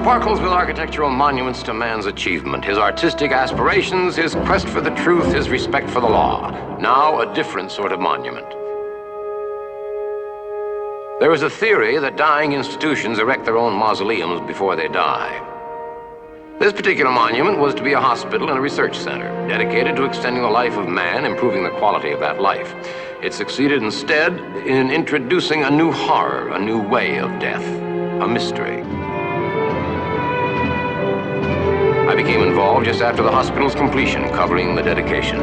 sparkles with architectural monuments to man's achievement, his artistic aspirations, his quest for the truth, his respect for the law. Now, a different sort of monument. There is a theory that dying institutions erect their own mausoleums before they die. This particular monument was to be a hospital and a research center, dedicated to extending the life of man, improving the quality of that life. It succeeded instead in introducing a new horror, a new way of death, a mystery. I became involved just after the hospital's completion, covering the dedication.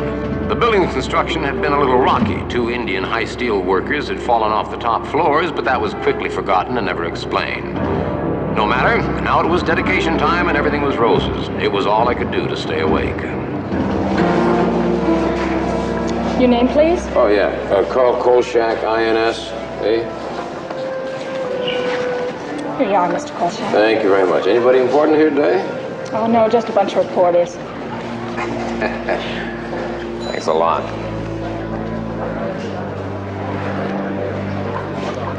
The building's construction had been a little rocky. 2 Indian high steel workers had fallen off the top floors, but that was quickly forgotten and never explained. No matter, now it was dedication time and everything was roses. It was all I could do to stay awake. Your name, please? Oh, yeah. Carl Kolchak, INS. Hey? Here you are, Mr. Kolchak. Thank you very much. Anybody important here today? Oh, no, just a bunch of reporters. Thanks a lot.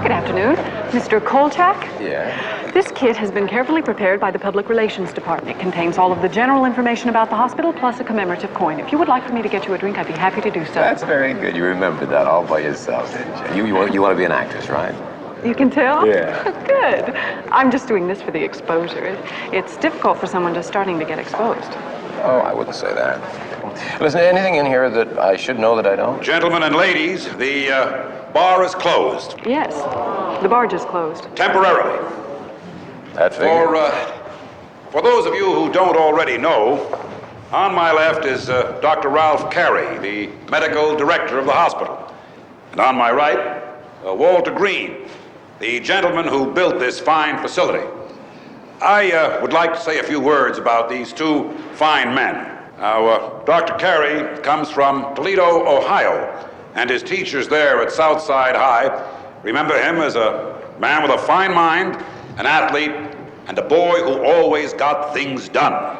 Good afternoon. Mr. Kolchak? Yeah? This kit has been carefully prepared by the Public Relations Department. It contains all of the general information about the hospital, plus a commemorative coin. If you would like for me to get you a drink, I'd be happy to do so. That's very good. You remembered that all by yourself, didn't you? You want to be an actress, right? You can tell? Yeah. Good. I'm just doing this for the exposure. It's difficult for someone just starting to get exposed. Oh, I wouldn't say that. Listen, anything in here that I should know that I don't? Gentlemen and ladies, the bar is closed. Yes. The barge is closed. Temporarily. That figure? For those of you who don't already know, on my left is Dr. Ralph Carey, the medical director of the hospital. And on my right, Walter Green, the gentleman who built this fine facility. I would like to say a few words about these 2 fine men. Now, Dr. Carey comes from Toledo, Ohio, and his teachers there at Southside High remember him as a man with a fine mind, an athlete, and a boy who always got things done.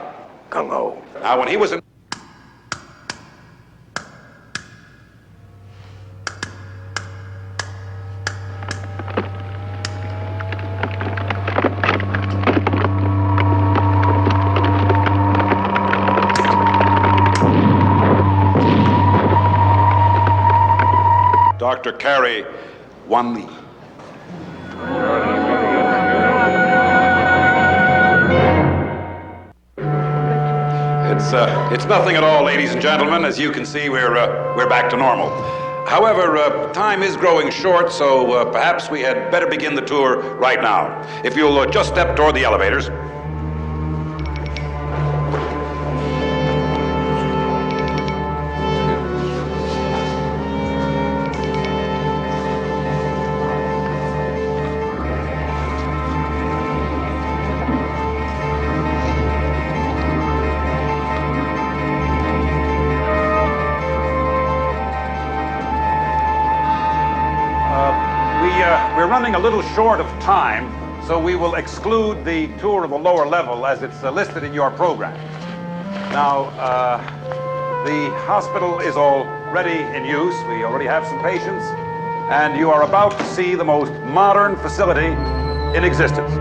Gung-ho. Now, when he was in... Dr. Carey won the... It's nothing at all, ladies and gentlemen. As you can see, we're back to normal. However, time is growing short, so perhaps we had better begin the tour right now. If you'll just step toward the elevators. We're running a little short of time, so we will exclude the tour of the lower level as it's listed in your program. Now, the hospital is already in use. We already have some patients, and you are about to see the most modern facility in existence.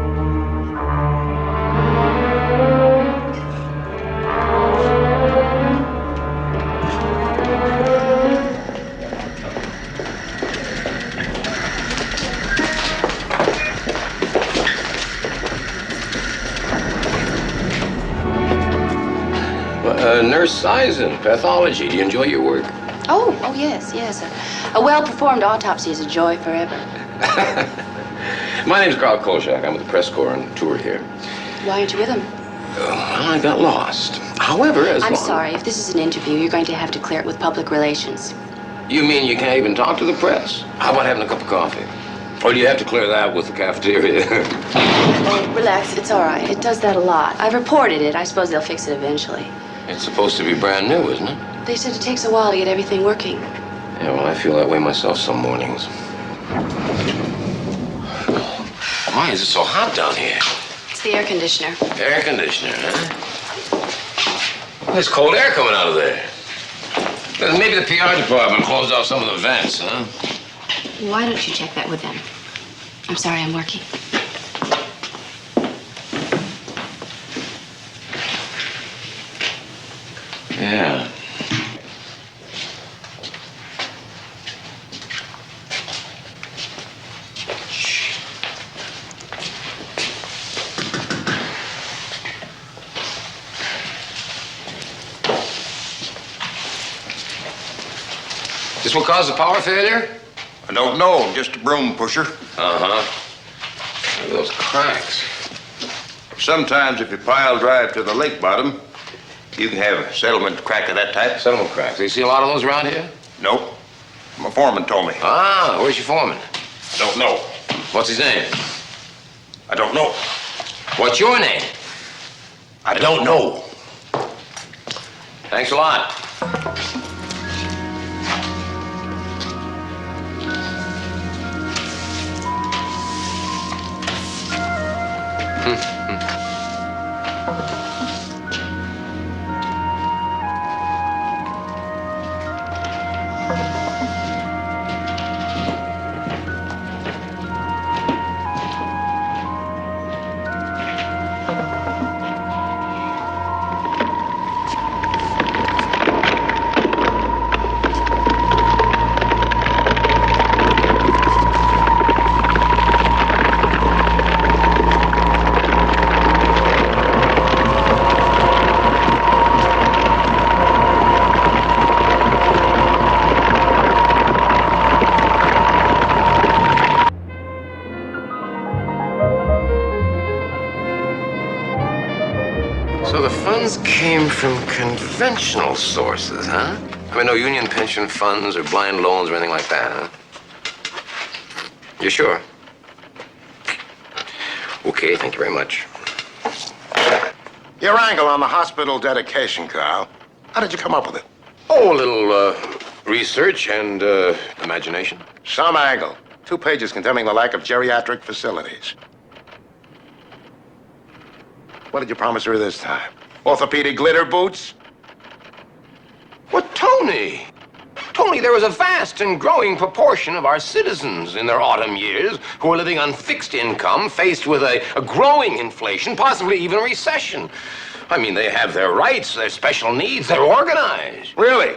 Nurse Eisen, pathology. Do you enjoy your work? Oh, yes. A well-performed autopsy is a joy forever. My name's Carl Kolchak. I'm with the press corps on tour here. Why aren't you with him? I got lost. However, I'm sorry. If this is an interview, you're going to have to clear it with public relations. You mean you can't even talk to the press? How about having a cup of coffee? Or do you have to clear that with the cafeteria? Oh, relax. It's all right. It does that a lot. I've reported it. I suppose they'll fix it eventually. It's supposed to be brand new, isn't it? They said it takes a while to get everything working. Yeah, well, I feel that way myself some mornings. Why is it so hot down here? It's the air conditioner. Air conditioner, huh? There's cold air coming out of there. Maybe the PR department closed off some of the vents, huh? Why don't you check that with them? I'm sorry, I'm working. Yeah. This will cause a power failure? I don't know. I'm just a broom pusher. Uh-huh. Look at those cracks. Sometimes if you pile drive to the lake bottom, you can have a settlement crack of that type. Settlement cracks. Do you see a lot of those around here? Nope. My foreman told me. Ah, where's your foreman? I don't know. What's his name? I don't know. What's your name? I don't know. Thanks a lot. So the funds came from conventional sources, huh? I mean, no union pension funds or blind loans or anything like that, huh? You sure? Okay, thank you very much. Your angle on the hospital dedication, Carl. How did you come up with it? Oh, a little research and imagination. Some angle. 2 pages condemning the lack of geriatric facilities. What did you promise her this time? Orthopedic glitter boots? Well, Tony! Tony, there is a vast and growing proportion of our citizens in their autumn years who are living on fixed income, faced with a growing inflation, possibly even a recession. I mean, they have their rights, their special needs, they're organized. Really?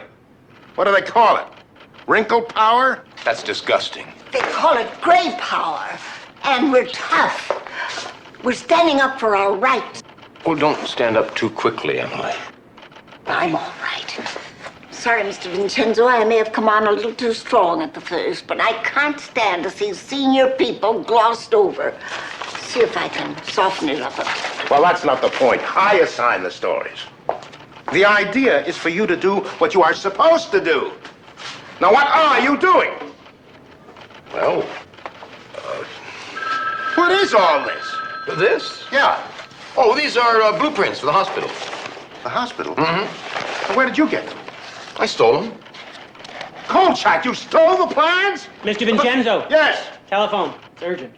What do they call it? Wrinkle power? That's disgusting. They call it gray power. And we're tough. We're standing up for our rights. Well, don't stand up too quickly, Emily. I'm all right. Sorry, Mr. Vincenzo, I may have come on a little too strong at the first, but I can't stand to see senior people glossed over. See if I can soften it up a bit. Well, that's not the point. I assign the stories. The idea is for you to do what you are supposed to do. Now, what are you doing? Well, What is all this? this? Yeah, Oh, these are blueprints for the hospital. the hospital. Mm-hmm. Where did you get them? I stole them. Kolchak, you stole the plans? Mr. Vincenzo. Yes. Telephone. It's urgent.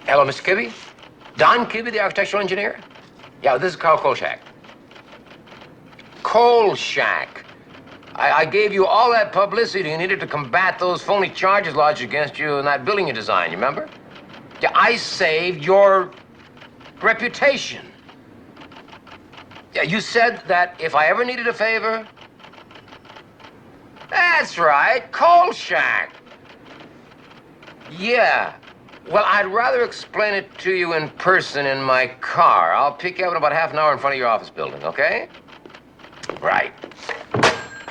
Hello, Mr. Kibbe? Don Kibbe, the architectural engineer? Yeah, this is Carl Kolchak. Kolchak. I gave you all that publicity you needed to combat those phony charges lodged against you in that building you designed, you remember? Yeah, I saved your reputation. Yeah, you said that if I ever needed a favor... That's right, Kolchak. Yeah. Well, I'd rather explain it to you in person in my car. I'll pick you up in about half an hour in front of your office building, okay? Right.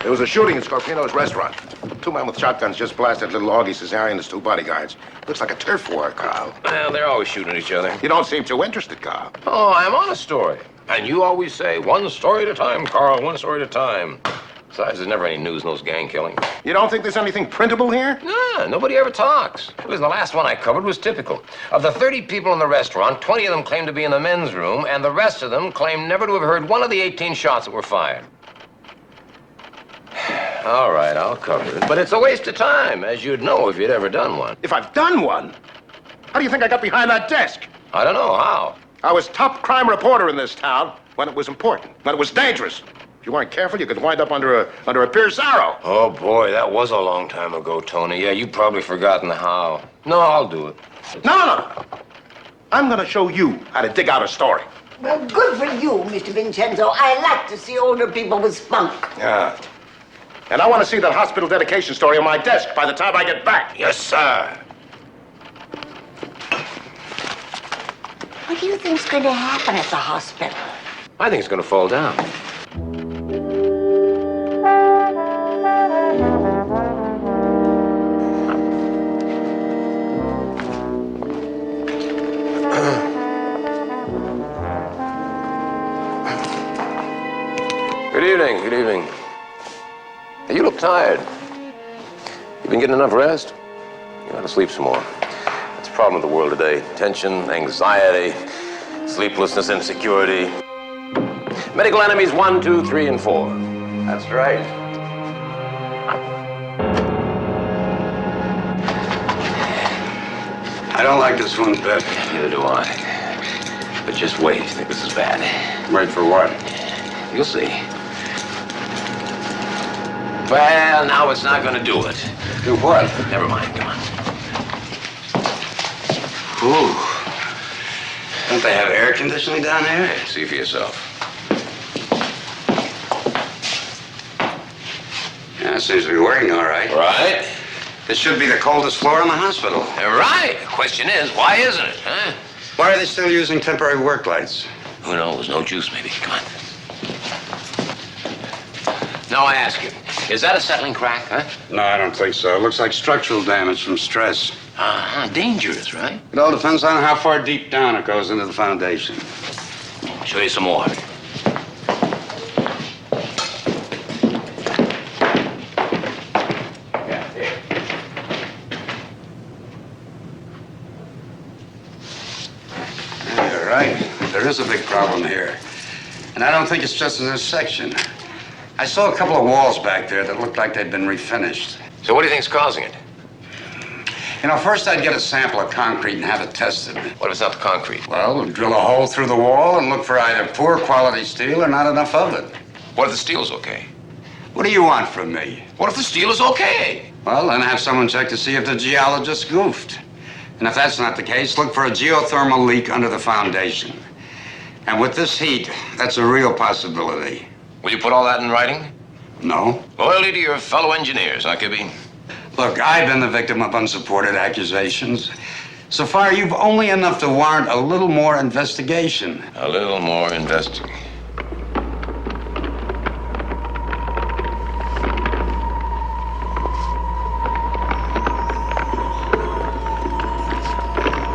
There was a shooting in Scorpino's restaurant. 2 men with shotguns just blasted little Augie Cesare and his 2 bodyguards. Looks like a turf war, Carl. Well, they're always shooting each other. You don't seem too interested, Carl. Oh, I'm on a story. And you always say, one story at a time, Carl, one story at a time. Besides, there's never any news in those gang killings. You don't think there's anything printable here? Nah, nobody ever talks. Listen, the last one I covered was typical. Of the 30 people in the restaurant, 20 of them claimed to be in the men's room, and the rest of them claimed never to have heard one of the 18 shots that were fired. All right, I'll cover it. But it's a waste of time, as you'd know if you'd ever done one. If I've done one? How do you think I got behind that desk? I don't know. How? I was top crime reporter in this town when it was important, when it was dangerous. If you weren't careful, you could wind up under a Pierce arrow. Oh, boy, that was a long time ago, Tony. Yeah, you've probably forgotten the how. No, I'll do it. No. I'm going to show you how to dig out a story. Well, good for you, Mr. Vincenzo. I like to see older people with spunk. Yeah. And I want to see that hospital dedication story on my desk by the time I get back. Yes, sir. What do you think's going to happen at the hospital? I think it's going to fall down. Good evening. Hey, you look tired. You been getting enough rest? You ought to sleep some more. That's the problem with the world today. Tension, anxiety, sleeplessness, insecurity. Medical enemies 1, 2, 3, and 4. That's right. I don't like this one bit. Neither do I. But just wait. I think this is bad. Wait for what? You'll see. Well, now it's not going to do it. Do what? Never mind. Come on. Ooh. Don't they have air conditioning down here? Hey, see for yourself. Yeah, it seems to be working all right. Right? This should be the coldest floor in the hospital. Right. The question is, why isn't it, huh? Why are they still using temporary work lights? Who knows? No juice, maybe. Come on. Now I ask you, is that a settling crack, huh? No, I don't think so. It looks like structural damage from stress. Dangerous, right? It all depends on how far deep down it goes into the foundation. I'll show you some more. Yeah, here. Yeah, you're right. There is a big problem here. And I don't think it's just in this section. I saw a couple of walls back there that looked like they'd been refinished. So what do you think's causing it? You know, first I'd get a sample of concrete and have it tested. What if it's not the concrete? Well, we'll drill a hole through the wall and look for either poor quality steel or not enough of it. What if the steel's okay? What do you want from me? What if the steel is okay? Well, then have someone check to see if the geologist goofed. And if that's not the case, look for a geothermal leak under the foundation. And with this heat, that's a real possibility. Will you put all that in writing? No. Loyalty to your fellow engineers, huh, Kibby? Look, I've been the victim of unsupported accusations. So far, you've only enough to warrant a little more investigation. A little more investigation.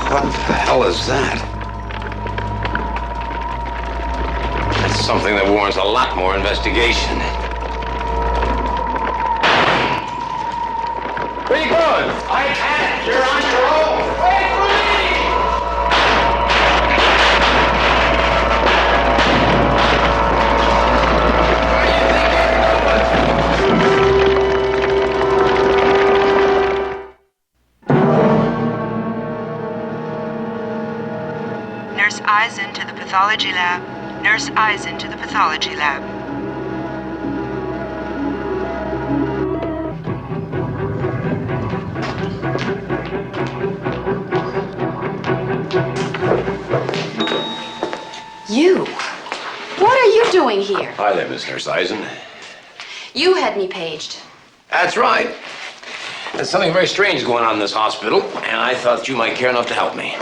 What the hell is that? That's something that warrants a lot more investigation. Where you going? I can't. You're on your own. Wait for me. Nurse eyes into the pathology lab. Nurse eyes into the pathology lab. You? What are you doing here? Hi there, Miss Nurse Eisen. You had me paged. That's right. There's something very strange going on in this hospital, and I thought you might care enough to help me.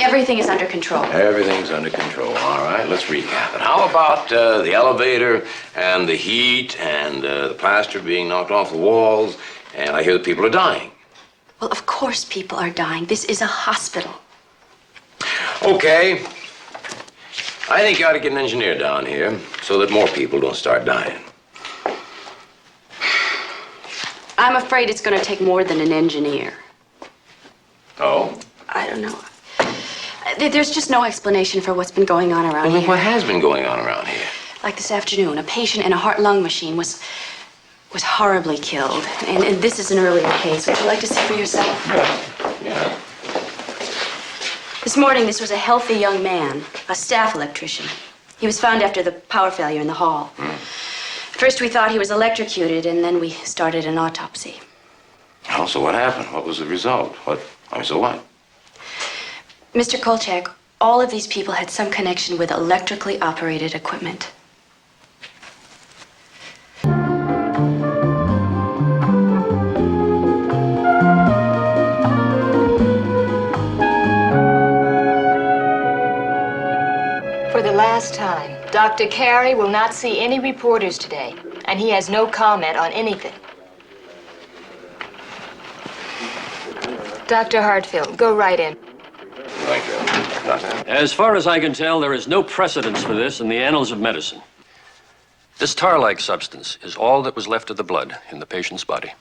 Everything is under control. Everything's under control. All right, let's recap it. How about the elevator and the heat and the plaster being knocked off the walls? And I hear that people are dying. Well, of course people are dying. This is a hospital. Okay. I think you ought to get an engineer down here so that more people don't start dying. I'm afraid it's going to take more than an engineer. Oh? I don't know. There's just no explanation for what's been going on around here. What has been going on around here? Like this afternoon, a patient in a heart-lung machine was horribly killed. And this is an earlier case. Would you like to see for yourself? Yeah. This morning, this was a healthy young man, a staff electrician. He was found after the power failure in the hall. At first, we thought he was electrocuted, and then we started an autopsy. Oh, so what happened? What was the result? So what? Mr. Kolchak, all of these people had some connection with electrically operated equipment. For the last time, Dr. Carey will not see any reporters today, and he has no comment on anything. Dr. Hartfield, go right in. Thank you. Doctor? As far as I can tell, there is no precedence for this in the annals of medicine. This tar-like substance is all that was left of the blood in the patient's body.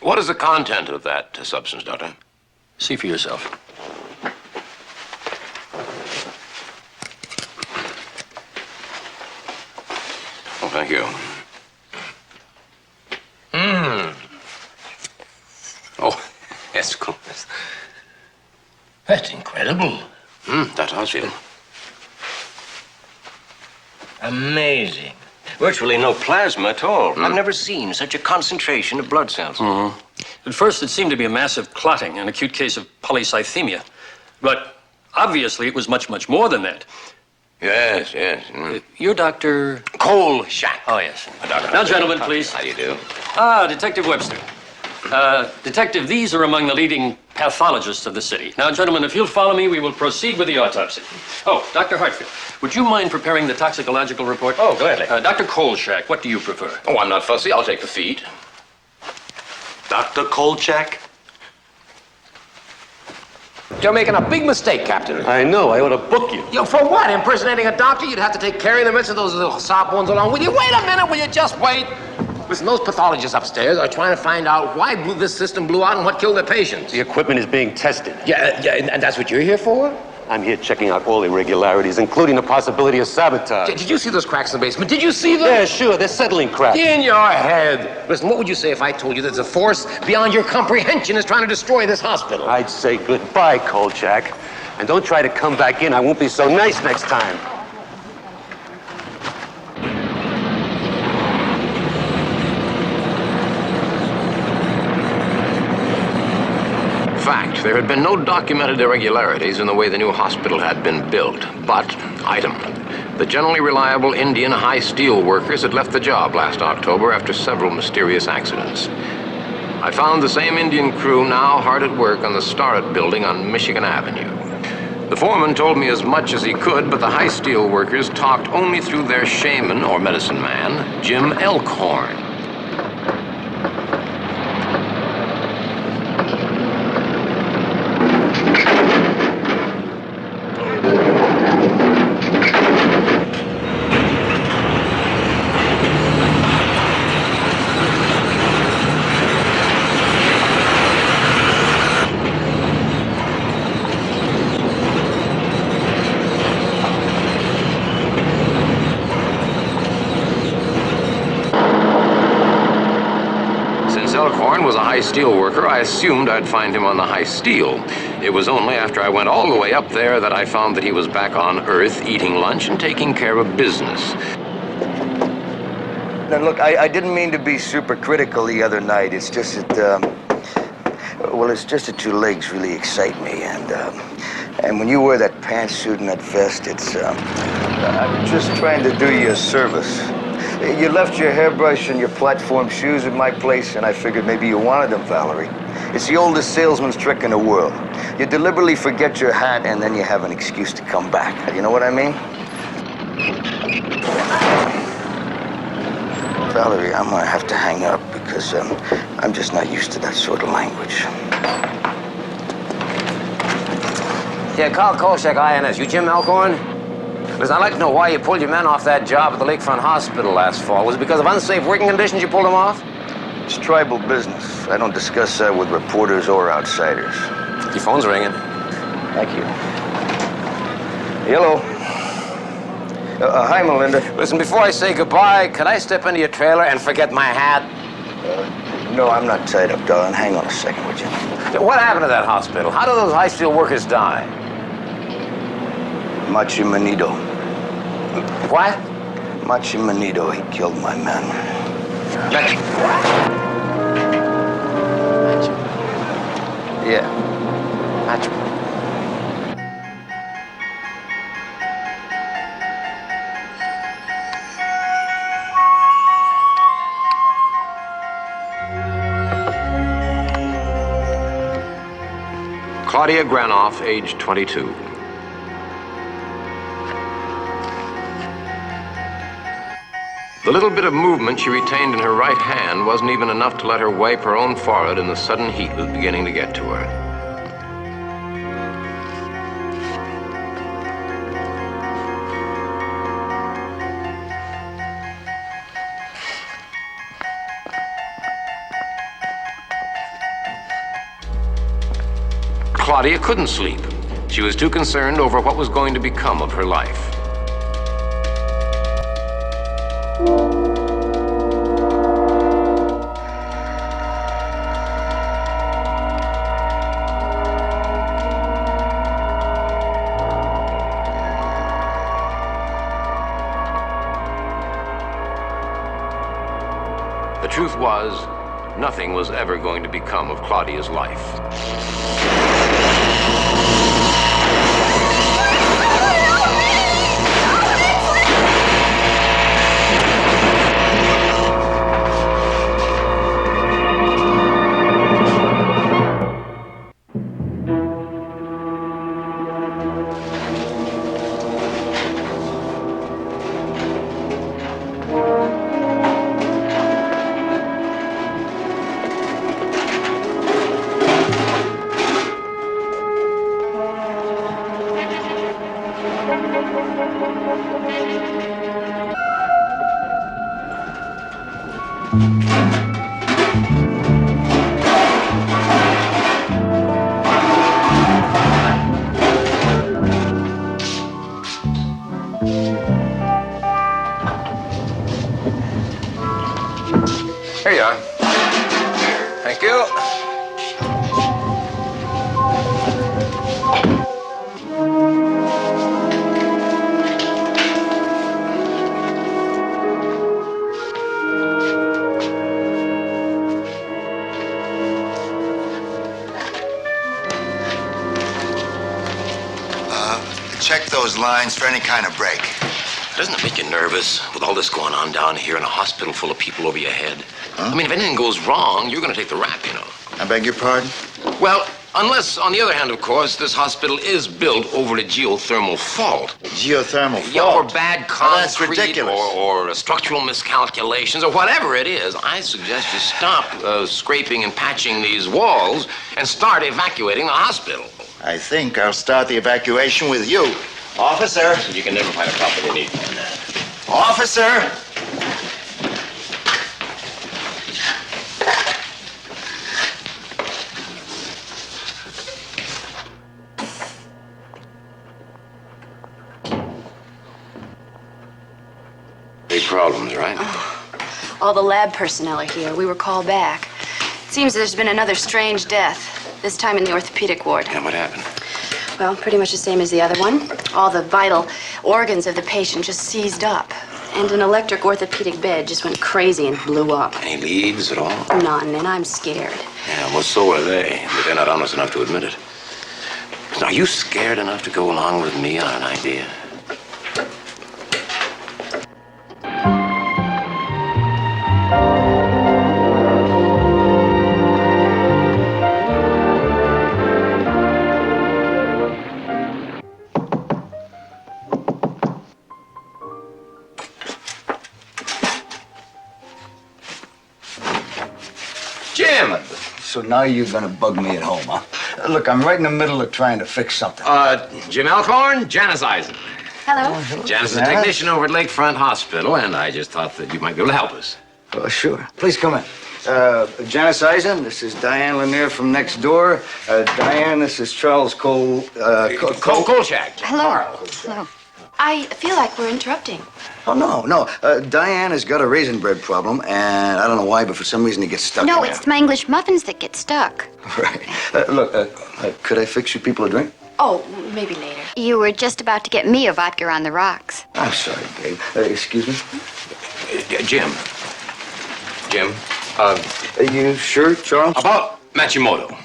What is the content of that substance, Doctor? See for yourself. Oh, thank you. Oh, that's cool. That's incredible. That's how I feel. Amazing. Virtually no plasma at all. I've never seen such a concentration of blood cells. At first, it seemed to be a massive clotting, an acute case of polycythemia. But obviously, it was much, much more than that. Yes. You're Dr. Kolchak. Oh, yes. Doctor. Now, gentlemen, please. How do you do? Detective Webster. Detective, these are among the leading pathologists of the city. Now, gentlemen, if you'll follow me, we will proceed with the autopsy. Oh, Dr. Hartfield, would you mind preparing the toxicological report? Oh, gladly. Dr. Kolchak, what do you prefer? Oh, I'm not fussy. I'll take the feet. Dr. Kolchak? You're making a big mistake, Captain. I know. I ought to book you. Yo, for what? Impersonating a doctor? You'd have to take carrying the rest of those little sob ones along with you. Wait a minute, will you just wait? Listen, those pathologists upstairs are trying to find out why this system blew out and what killed their patients. The equipment is being tested. Yeah, and that's what you're here for? I'm here checking out all irregularities, including the possibility of sabotage. Did you see those cracks in the basement? Did you see them? Yeah, sure. They're settling cracks. In your head. Listen, what would you say if I told you there's a force beyond your comprehension is trying to destroy this hospital? I'd say goodbye, Kolchak. And don't try to come back in. I won't be so nice next time. Fact, there had been no documented irregularities in the way the new hospital had been built. But, item, the generally reliable Indian high steel workers had left the job last October after several mysterious accidents. I found the same Indian crew now hard at work on the Starrett building on Michigan Avenue. The foreman told me as much as he could, but the high steel workers talked only through their shaman, or medicine man, Jim Elkhorn. Elkhorn was a high steel worker, I assumed I'd find him on the high steel. It was only after I went all the way up there that I found that he was back on Earth eating lunch and taking care of business. Now, look, I didn't mean to be super critical the other night. It's just that, well, it's just that your legs really excite me. And when you wear that pantsuit and that vest, it's, I'm just trying to do you a service. You left your hairbrush and your platform shoes at my place, and I figured maybe you wanted them, Valerie. It's the oldest salesman's trick in the world. You deliberately forget your hat, and then you have an excuse to come back. You know what I mean? Valerie, I'm gonna have to hang up because I'm just not used to that sort of language. Yeah, call Kolchak INS. You Jim Elkhorn? Listen, I'd like to know why you pulled your men off that job at the Lakefront Hospital last fall. Was it because of unsafe working conditions you pulled them off? It's tribal business. I don't discuss that with reporters or outsiders. Your phone's ringing. Thank you. Hello. Hi, Melinda. Listen, before I say goodbye, could I step into your trailer and forget my hat? No, I'm not tied up, darling. Hang on a second, would you? What happened to that hospital? How do those high steel workers die? Matchi Manitou. What? Matchi Manitou. He killed my men. Matchi. Yeah. Matchi. Claudia Granoff, age 22. The little bit of movement she retained in her right hand wasn't even enough to let her wipe her own forehead, and the sudden heat was beginning to get to her. Claudia couldn't sleep. She was too concerned over what was going to become of her life. The truth was, nothing was ever going to become of Claudia's life. Here you are. Thank you. Check those lines for any kind of break. Doesn't it make you nervous with all this going on down here in a hospital full of people over your head? Huh? I mean, if anything goes wrong, you're going to take the rap, you know. I beg your pardon? Well, unless, on the other hand, of course, this hospital is built over a geothermal fault. Geothermal fault? Yeah, or bad concrete, that's ridiculous. Or structural miscalculations, or whatever it is. I suggest you stop scraping and patching these walls and start evacuating the hospital. I think I'll start the evacuation with you. Officer! You can never find a cop you need. Officer! Big problems, right? All the lab personnel are here. We were called back. It seems there's been another strange death, this time in the orthopedic ward. Yeah, what happened? Well, pretty much the same as the other one. All the vital organs of the patient just seized up. And an electric orthopedic bed just went crazy and blew up. Any leads at all? None, and I'm scared. Yeah, well, so are they, but they're not honest enough to admit it. Now, are you scared enough to go along with me on an idea? Jim! So now you're gonna bug me at home, huh? Look, I'm right in the middle of trying to fix something. Jim Alcorn, Janice Eisen. Hello. Janice is a technician over at Lakefront Hospital, and I just thought that you might be able to help us. Oh, sure. Please come in. Janice Eisen, this is Diane Lanier from next door. Diane, this is Charles Kolchak. Hello. Hello. I feel like we're interrupting. Oh, no. Diane has got a raisin bread problem, and I don't know why, but for some reason it gets stuck No, in it's my English muffins that get stuck. there. Right. Look, could I fix you people a drink? Oh, maybe later. You were just about to get me a vodka on the rocks. I'm sorry, babe. Excuse me? Jim. Are you sure, Charles? About Matchimoto.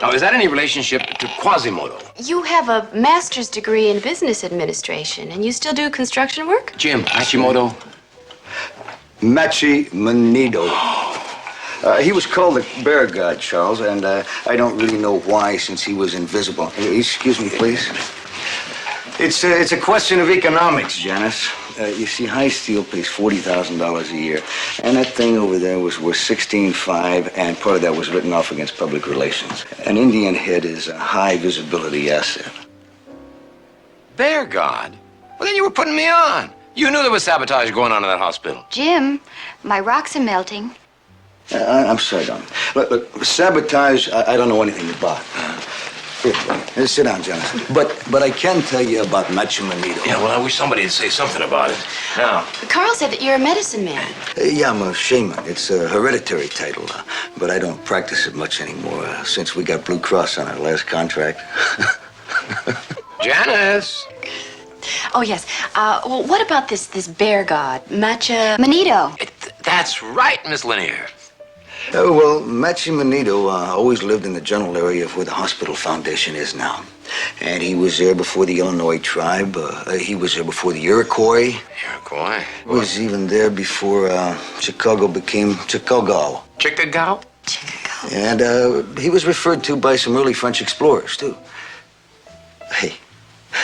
Now, is that any relationship to Quasimodo? You have a master's degree in business administration, and you still do construction work? Jim, Matchimoto. Matchi Manitou. He was called the bear god, Charles, and I don't really know why, since he was invisible. Excuse me, please. It's a question of economics, Janice. You see, High Steel pays $40,000 a year, and that thing over there was worth $16,500, and part of that was written off against public relations. An Indian head is a high visibility asset. Bear God? Well, then you were putting me on. You knew there was sabotage going on in that hospital. Jim, my rocks are melting. I'm sorry, darling. Look, sabotage, I don't know anything about. Here, sit down, Jonathan. But I can tell you about Matchi Manitou. Yeah, well, I wish somebody would say something about it. Now. Carl said that you're a medicine man. Yeah, I'm a shaman. It's a hereditary title, but I don't practice it much anymore since we got Blue Cross on our last contract. Janice! Oh, yes. Well, what about this bear god, Matchi Manitou? That's right, Miss Lanier. Well, Matchi Manitou always lived in the general area of where the hospital foundation is now. And he was there before the Illinois tribe. He was there before the Iroquois. Iroquois? He was even there before Chicago became Chicago. Chicago? And he was referred to by some early French explorers, too. Hey,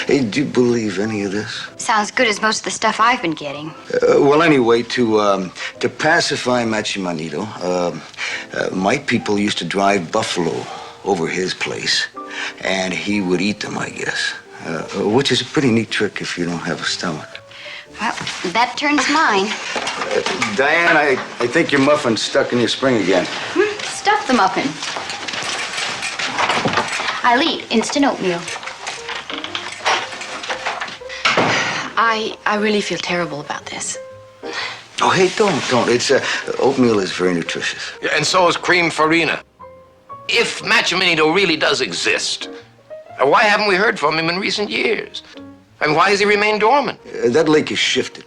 do you believe any of this? Sounds good as most of the stuff I've been getting. Well, anyway, to pacify Matchi Manitou, my people used to drive buffalo over his place, and he would eat them, I guess, which is a pretty neat trick if you don't have a stomach. Well, that turns mine. Diane, I think your muffin's stuck in your spring again. Stuff the muffin. I'll eat instant oatmeal. I really feel terrible about this. Oh, hey, don't. It's oatmeal is very nutritious. Yeah, and so is cream farina. If Matchi Manitou really does exist, why haven't we heard from him in recent years? I mean, why has he remained dormant? That lake is shifted,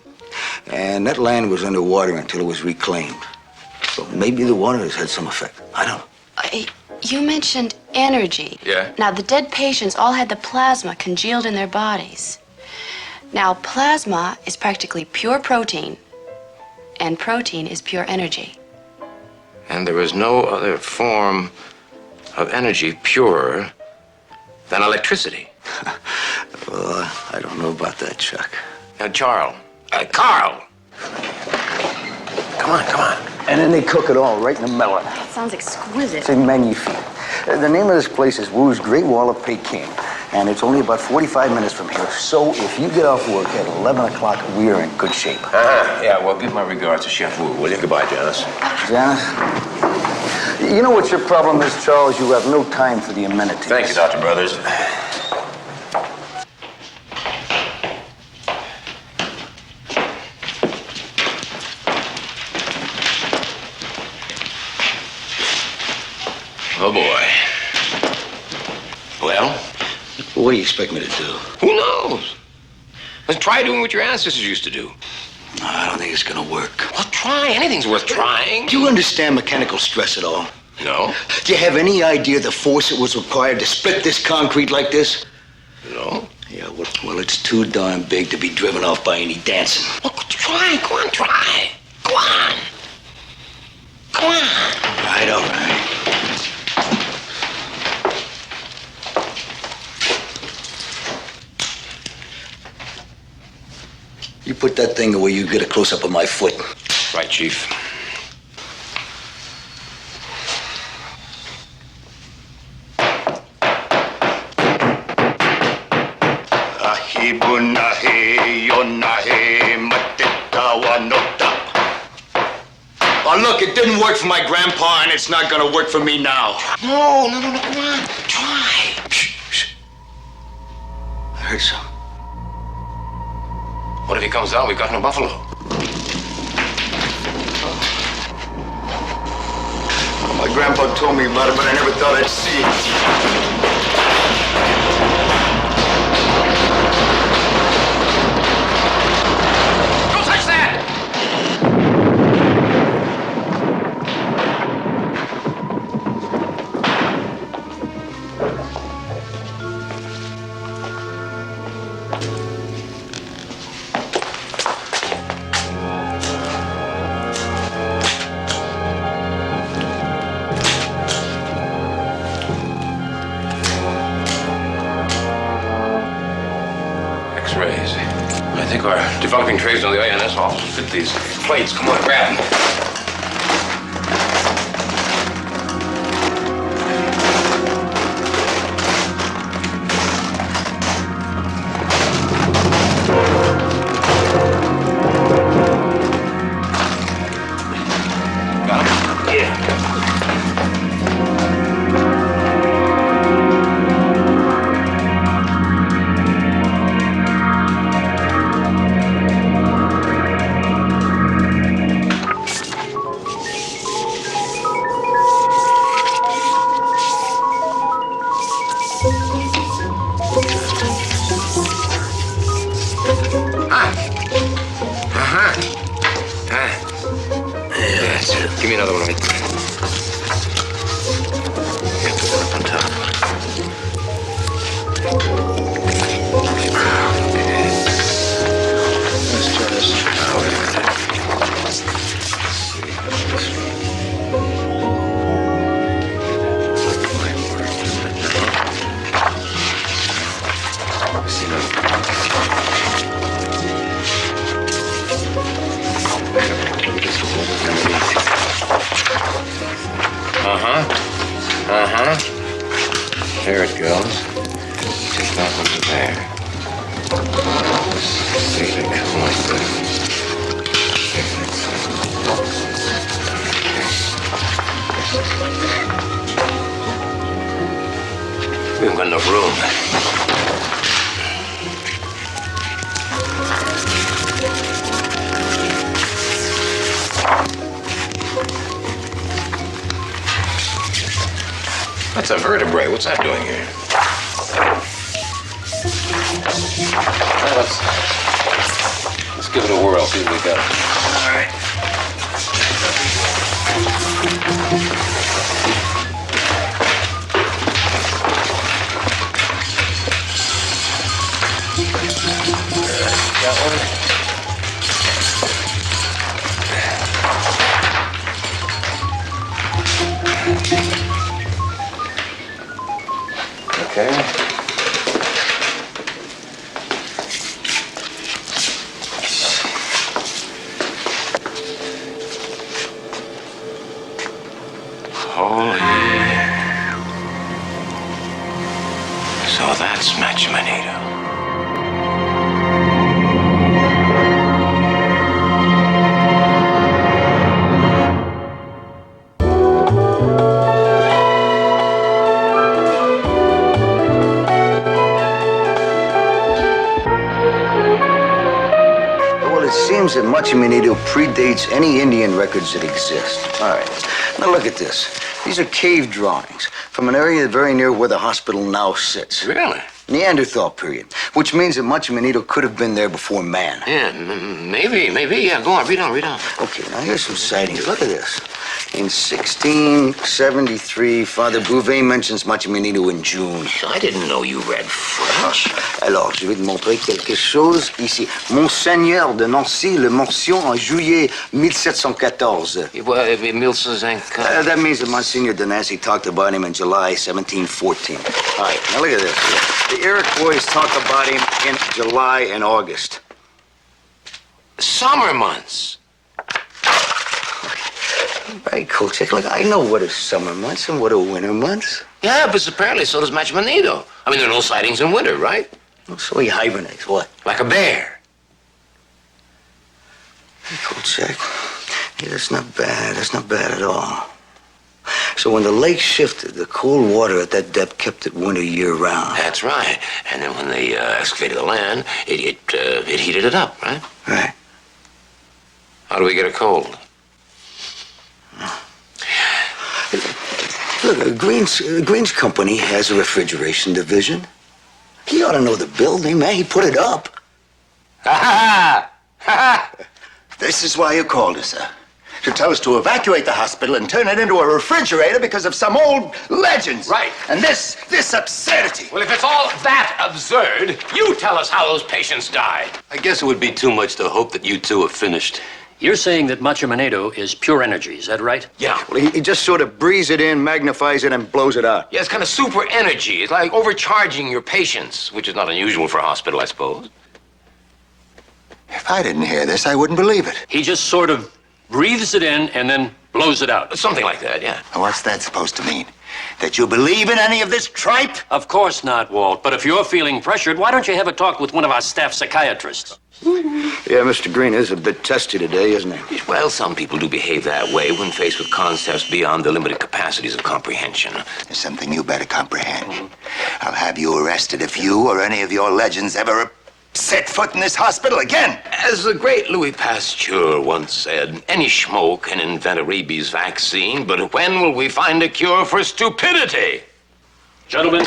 and that land was underwater until it was reclaimed. So maybe the water has had some effect. I don't know. You mentioned energy. Yeah? Now, the dead patients all had the plasma congealed in their bodies. Now, plasma is practically pure protein, and protein is pure energy. And there is no other form of energy purer than electricity. Well, I don't know about that, Chuck. Now, Carl. Come on. And then they cook it all right in the melon. It sounds exquisite. It's magnifique. The name of this place is Wu's Great Wall of Peking, and it's only about 45 minutes from here. So if you get off work at 11 o'clock, we're in good shape. Yeah, well, give my regards to Chef Wu, will you? Goodbye, Janice. Janice? You know what your problem is, Charles? You have no time for the amenities. Thank you, Dr. Brothers. Oh, boy. Well? What do you expect me to do? Who knows? Let's try doing what your ancestors used to do. No, I don't think it's gonna work. Well, try. Anything's worth trying. Do you understand mechanical stress at all? No. Do you have any idea the force that was required to split this concrete like this? No. Yeah, well, it's too darn big to be driven off by any dancing. Well, try. Go on, try. Go on. Come on. All right. You put that thing where you get a close-up of my foot. Right, Chief. Oh, look, it didn't work for my grandpa, and it's not gonna work for me now. No, come on. Try. Shh. I heard some. What if he comes out? We've got no buffalo. My grandpa told me about it, but I never thought I'd see it. X-rays. I think our developing trays on the INS office fit these plates. Come on, grab them. Give me another one right there. Yeah, put that up on top. Let's try this. Oh, wait a minute. There it goes. Take that one to there. See if it goes like that. We haven't got enough room. That's a vertebrae. What's that doing here? Let's give it a whirl, see what we got. All right. Got one. Okay. Oh, yeah. So that's Matchi Manitou. Seems that Matchi Manitou predates any Indian records that exist. All right. Now look at this. These are cave drawings from an area very near where the hospital now sits. Really? Neanderthal period, which means that Matchi Manitou could have been there before man. Yeah, maybe. Yeah, go on, read on. Okay, now here's some sightings. Look at this. In 1673, Father Bouvet mentions Matchi Manitou in June. I didn't know you read French. Alors, je vais te montrer quelque chose ici. Monseigneur de Nancy le mention en juillet 1714. 1714. That means that Monsignor de Nancy talked about him in July 1714. All right, now look at this. The Iroquois talk about him in July and August. Summer months. Right, Kolchak. Look, I know what are summer months and what are winter months. Yeah, but apparently so does Matchi Manitou. I mean, there are no sightings in winter, right? So he hibernates, what? Like a bear. Hey, Kolchak. Hey, that's not bad. That's not bad at all. So when the lake shifted, the cold water at that depth kept it winter year-round. That's right. And then when they excavated the land, it heated it up, right? Right. How do we get a cold? Look, Green's company has a refrigeration division. He ought to know the building, man. He put it up. Ha ha! This is why you called us, sir. To tell us to evacuate the hospital and turn it into a refrigerator because of some old legends. Right. And this absurdity. Well, if it's all that absurd, you tell us how those patients died. I guess it would be too much to hope that you two are finished. You're saying that Matchi Manitou is pure energy, is that right? Yeah. Well, he just sort of breathes it in, magnifies it, and blows it out. Yeah, it's kind of super energy. It's like overcharging your patients, which is not unusual for a hospital, I suppose. If I didn't hear this, I wouldn't believe it. He just sort of breathes it in and then blows it out. Something like that, yeah. Now, what's that supposed to mean? That you believe in any of this tripe? Of course not, Walt. But if you're feeling pressured, why don't you have a talk with one of our staff psychiatrists? Yeah, Mr. Green is a bit testy today, isn't he? Well, some people do behave that way when faced with concepts beyond the limited capacities of comprehension. There's something you better comprehend. I'll have you arrested if you or any of your legends ever set foot in this hospital again. As the great Louis Pasteur once said, any schmo can invent a rabies vaccine, but when will we find a cure for stupidity? Gentlemen,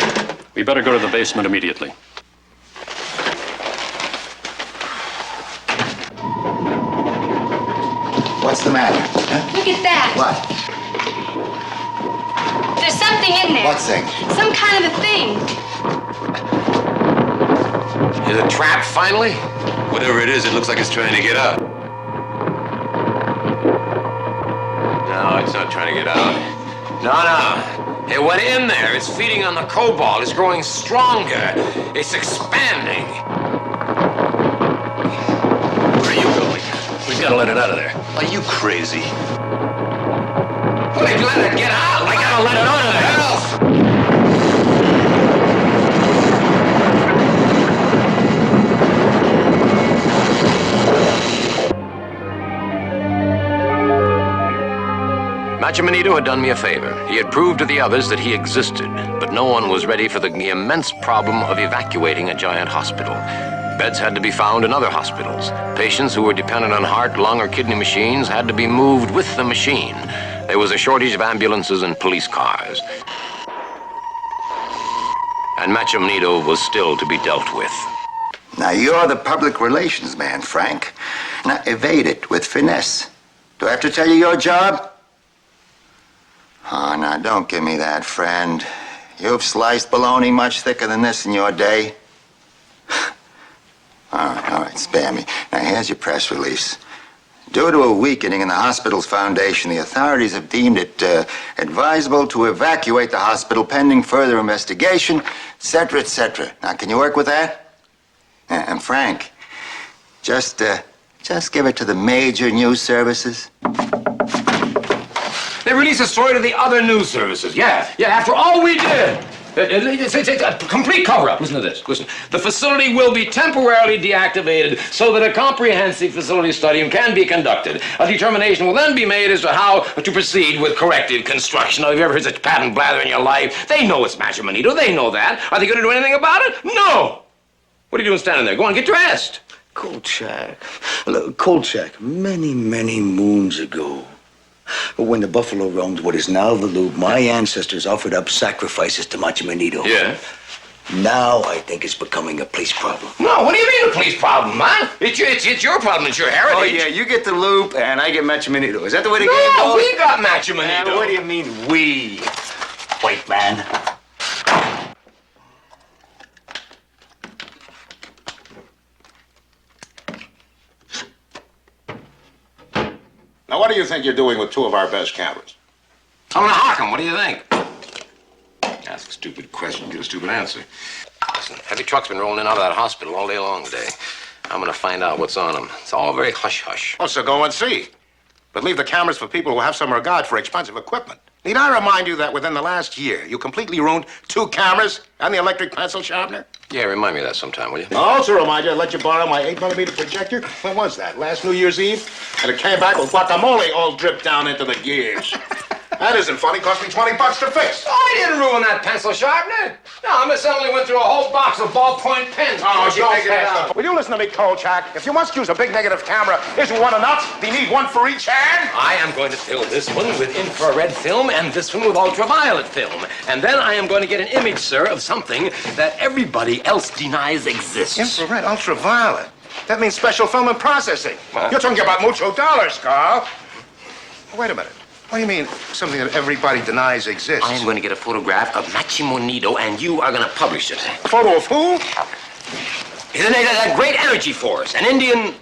we better go to the basement immediately. What's the matter? Huh? Look at that. What? There's something in there. What thing? Some kind of a thing. Is it trapped finally? Whatever it is, it looks like it's trying to get out. No, it's not trying to get out. No. It went in there. It's feeding on the cobalt. It's growing stronger. It's expanding. Where are you going? We've got to let it out of there. Are you crazy? Well, they let it get out. I gotta let it out of there. Matchi Manitou had done me a favor. He had proved to the others that he existed, but no one was ready for the immense problem of evacuating a giant hospital. Beds had to be found in other hospitals. Patients who were dependent on heart, lung, or kidney machines had to be moved with the machine. There was a shortage of ambulances and police cars. And Matchi Manitou was still to be dealt with. Now, you're the public relations man, Frank. Now, evade it with finesse. Do I have to tell you your job? Oh, now, don't give me that, friend. You've sliced bologna much thicker than this in your day. All right, spare me. Now, here's your press release. Due to a weakening in the hospital's foundation, the authorities have deemed it advisable to evacuate the hospital pending further investigation, et cetera, et cetera. Now, can you work with that? And Frank, just give it to the major news services. They released a story to the other news services. Yeah, after all we did. It's a complete cover-up. Listen to this. Listen. The facility will be temporarily deactivated so that a comprehensive facility study can be conducted. A determination will then be made as to how to proceed with corrective construction. Now, have you ever heard such patent blather in your life? They know it's Matchi Manitou. They know that. Are they going to do anything about it? No. What are you doing standing there? Go on, get dressed. Kolchak. Look, Kolchak, many, many moons ago, when the buffalo roamed what is now the Loop, my ancestors offered up sacrifices to Matchi Manitou. Yeah? Now I think it's becoming a police problem. No, what do you mean a police problem, man? It's your problem. It's your heritage. Oh, yeah, you get the Loop and I get Matchi Manitou. Is that the way the game goes? No, we got Matchi Manitou. What do you mean, we? White man. Now, what do you think you're doing with two of our best cameras? I'm gonna hawk them. What do you think? Ask a stupid question, get a stupid answer. Listen, heavy truck's been rolling in out of that hospital all day long today. I'm gonna find out what's on them. It's all very hush-hush. Oh, so go and see. But leave the cameras for people who have some regard for expensive equipment. Need I remind you that within the last year, you completely ruined 2 cameras and the electric pencil sharpener? Yeah, remind me of that sometime, will you? I'll also remind you I let you borrow my 8mm projector. When was that? Last New Year's Eve? And it came back with guacamole all dripped down into the gears. And That isn't funny. Cost me $20 to fix. Oh, I didn't ruin that pencil sharpener. No, Miss Emily went through a whole box of ballpoint pens. Oh, She don't figured it out. Will you listen to me, Kolchak? If you must use a big negative camera, isn't one enough? Do you need one for each hand? I am going to fill this one with infrared film and this one with ultraviolet film. And then I am going to get an image, sir, of something that everybody else denies exists. Infrared, ultraviolet. That means special film and processing. You're talking about mucho dollars, Carl. Wait a minute. What do you mean, something that everybody denies exists? I am going to get a photograph of Matchi Manitou, and you are going to publish it. A photo of who? He's a great energy force, an Indian...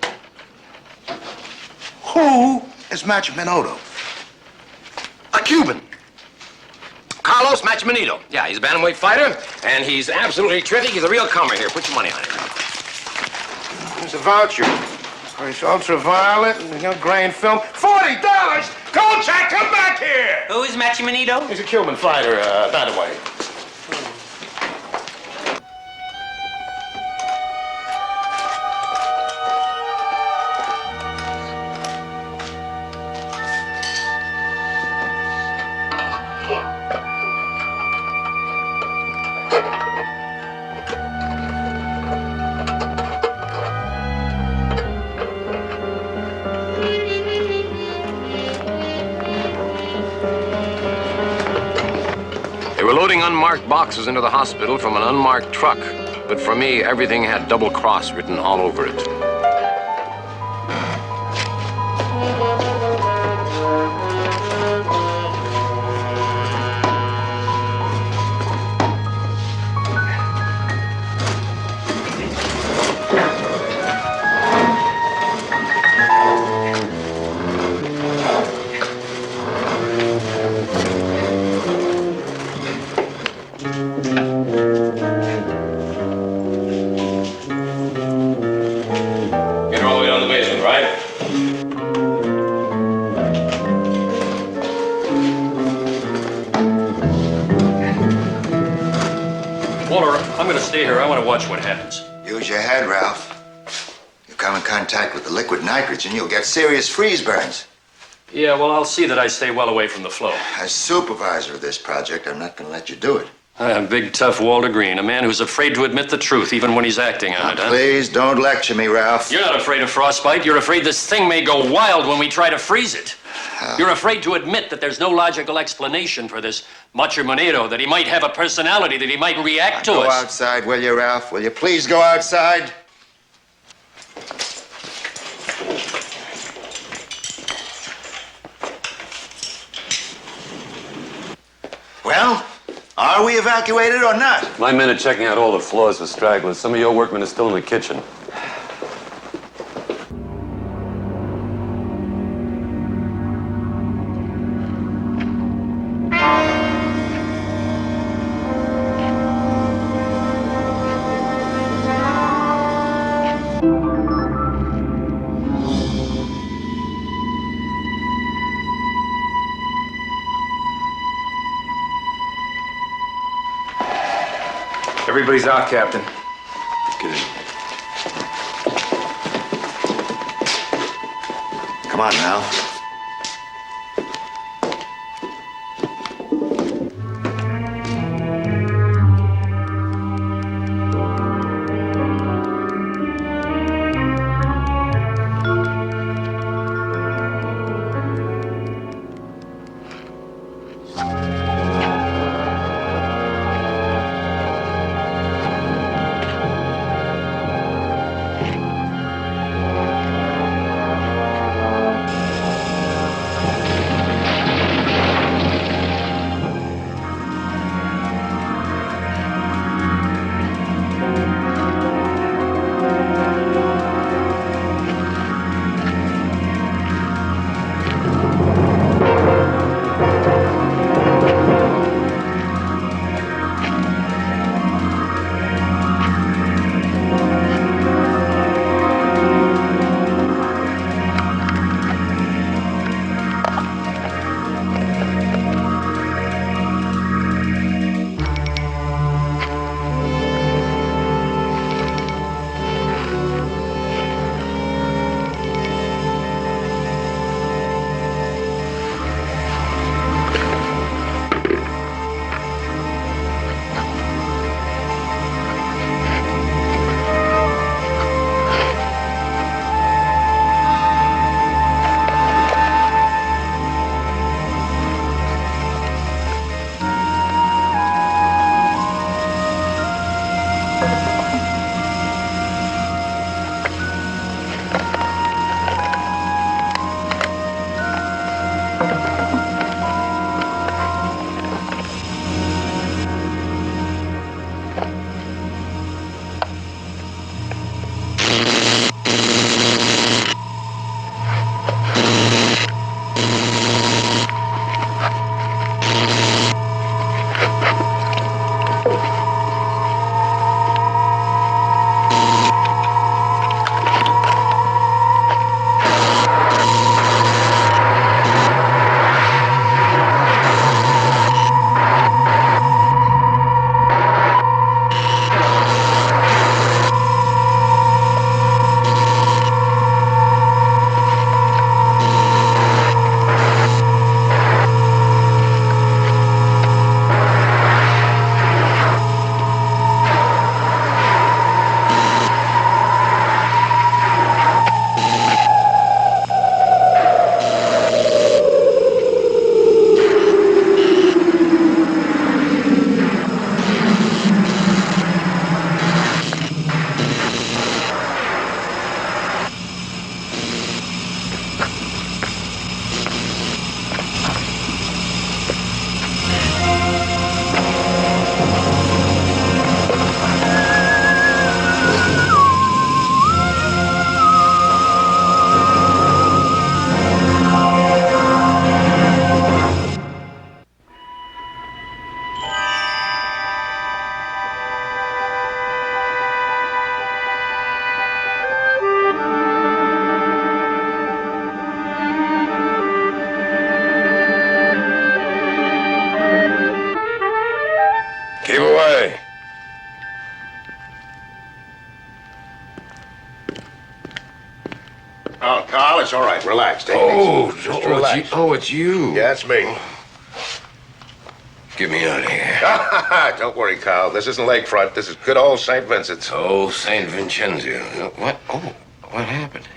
Who is Matchi Manitou? A Cuban. Carlos Matchi Manitou. Yeah, he's a bantamweight fighter, and he's absolutely terrific. He's a real comer here. Put your money on it. Here's a voucher. It's ultraviolet, grain film. $40! Kolchak, come back here! Who is Matchi Manitou? He's a Cuban fighter, bantamweight. They were loading unmarked boxes into the hospital from an unmarked truck. But for me, everything had double cross written all over it. I'm going to stay here. I want to watch what happens. Use your head, Ralph. You come in contact with the liquid nitrogen, you'll get serious freeze burns. Yeah, well, I'll see that I stay well away from the flow. As supervisor of this project, I'm not going to let you do it. Big, tough Walter Green, a man who's afraid to admit the truth, even when he's acting on it, huh? Please, don't lecture me, Ralph. You're not afraid of frostbite. You're afraid this thing may go wild when we try to freeze it. You're afraid to admit that there's no logical explanation for this Matchi Manitou, that he might have a personality, that he might react to us. Go outside, will you, Ralph? Will you please go outside? Well, are we evacuated or not? My men are checking out all the floors for stragglers. Some of your workmen are still in the kitchen. Everybody's out, Captain. Good. Come on, Ralph. Oh, Carl, it's all right. Relax. Take it easy. Just relax. It's you. Yeah, it's me. Get me out of here. Don't worry, Carl. This isn't Lakefront. This is good old St. Vincent's. Oh, St. Vincenzo. What? Oh, what happened?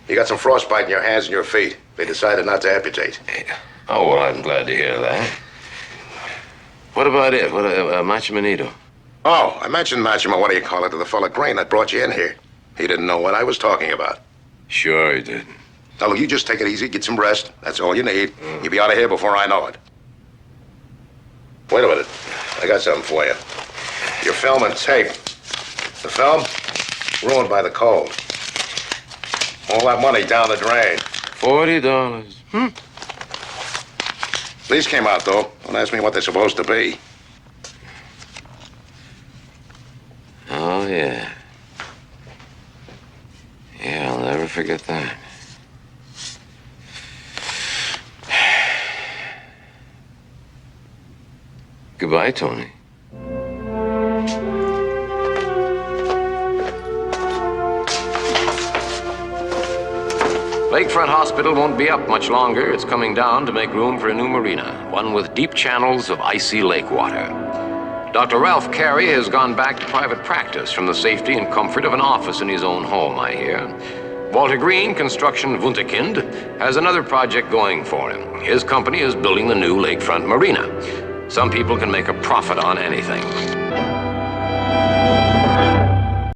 You got some frostbite in your hands and your feet. They decided not to amputate. Oh, well, I'm glad to hear that. What about it? What, Matchi Manitou? Oh, I mentioned Matchi, what do you call it, to the fella Green that brought you in here. He didn't know what I was talking about. Sure he did. Now, look, you just take it easy, get some rest. That's all you need. You'll be out of here before I know it. Wait a minute. I got something for you. Your film and tape. The film? Ruined by the cold. All that money down the drain. $40. These came out, though. Don't ask me what they're supposed to be. Oh, yeah. Yeah, I'll never forget that. Goodbye, Tony. Lakefront Hospital won't be up much longer. It's coming down to make room for a new marina, one with deep channels of icy lake water. Dr. Ralph Carey has gone back to private practice from the safety and comfort of an office in his own home, I hear. Walter Green, Construction Wunderkind, has another project going for him. His company is building the new Lakefront Marina. Some people can make a profit on anything.